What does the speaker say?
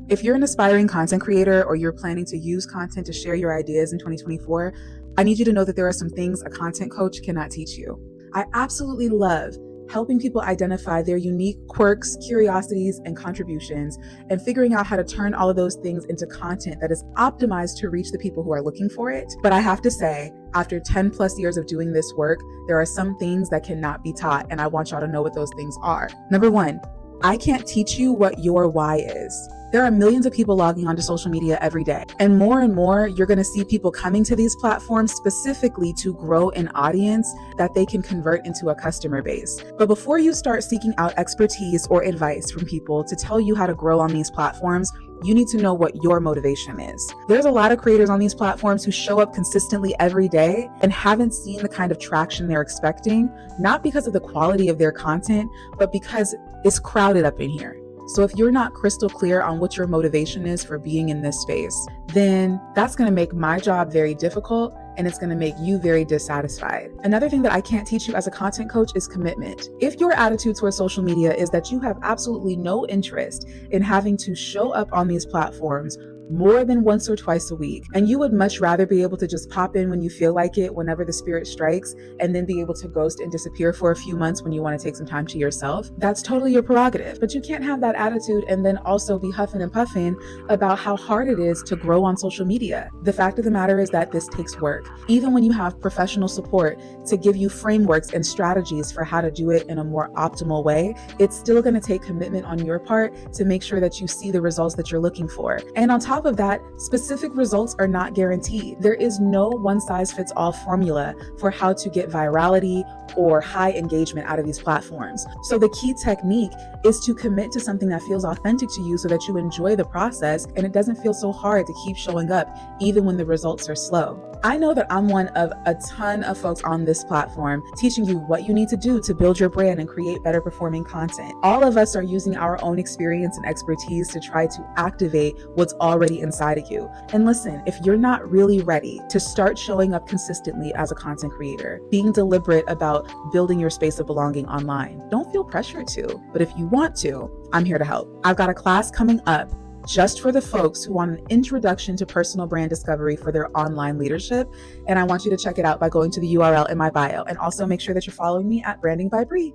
If you're an aspiring content creator or you're planning to use content to share your ideas in 2024, I need you to know that there are some things a content coach cannot teach you. I absolutely love helping people identify their unique quirks, curiosities, and contributions, and figuring out how to turn all of those things into content that is optimized to reach the people who are looking for it. But I have to say, after 10 plus years of doing this work, there are some things that cannot be taught, and I want y'all to know what those things are. Number one, I can't teach you what your why is. There are millions of people logging onto social media every day. And more, you're going to see people coming to these platforms specifically to grow an audience that they can convert into a customer base. But before you start seeking out expertise or advice from people to tell you how to grow on these platforms, you need to know what your motivation is. There's a lot of creators on these platforms who show up consistently every day and haven't seen the kind of traction they're expecting, not because of the quality of their content, but because it's crowded up in here. So if you're not crystal clear on what your motivation is for being in this space, then that's going to make my job very difficult, and it's going to make you very dissatisfied. Another thing that I can't teach you as a content coach is commitment. If your attitude towards social media is that you have absolutely no interest in having to show up on these platforms more than once or twice a week, and you would much rather be able to just pop in when you feel like it, whenever the spirit strikes, and then be able to ghost and disappear for a few months when you want to take some time to yourself, that's totally your prerogative. But you can't have that attitude and then also be huffing and puffing about how hard it is to grow on social media. The fact of the matter is that this takes work. Even when you have professional support to give you frameworks and strategies for how to do it in a more optimal way, it's still going to take commitment on your part to make sure that you see the results that you're looking for. And on top of that, specific results are not guaranteed. There is no one-size-fits-all formula for how to get virality or high engagement out of these platforms. So the key technique is to commit to something that feels authentic to you so that you enjoy the process and it doesn't feel so hard to keep showing up even when the results are slow. I know that I'm one of a ton of folks on this platform teaching you what you need to do to build your brand and create better performing content. All of us are using our own experience and expertise to try to activate what's already inside of you. And listen, if you're not really ready to start showing up consistently as a content creator, being deliberate about building your space of belonging online, don't feel pressured to. But if you want to, I'm here to help. I've got a class coming up just for the folks who want an introduction to personal brand discovery for their online leadership. And I want you to check it out by going to the URL in my bio. And also make sure that you're following me at Branding by Bri.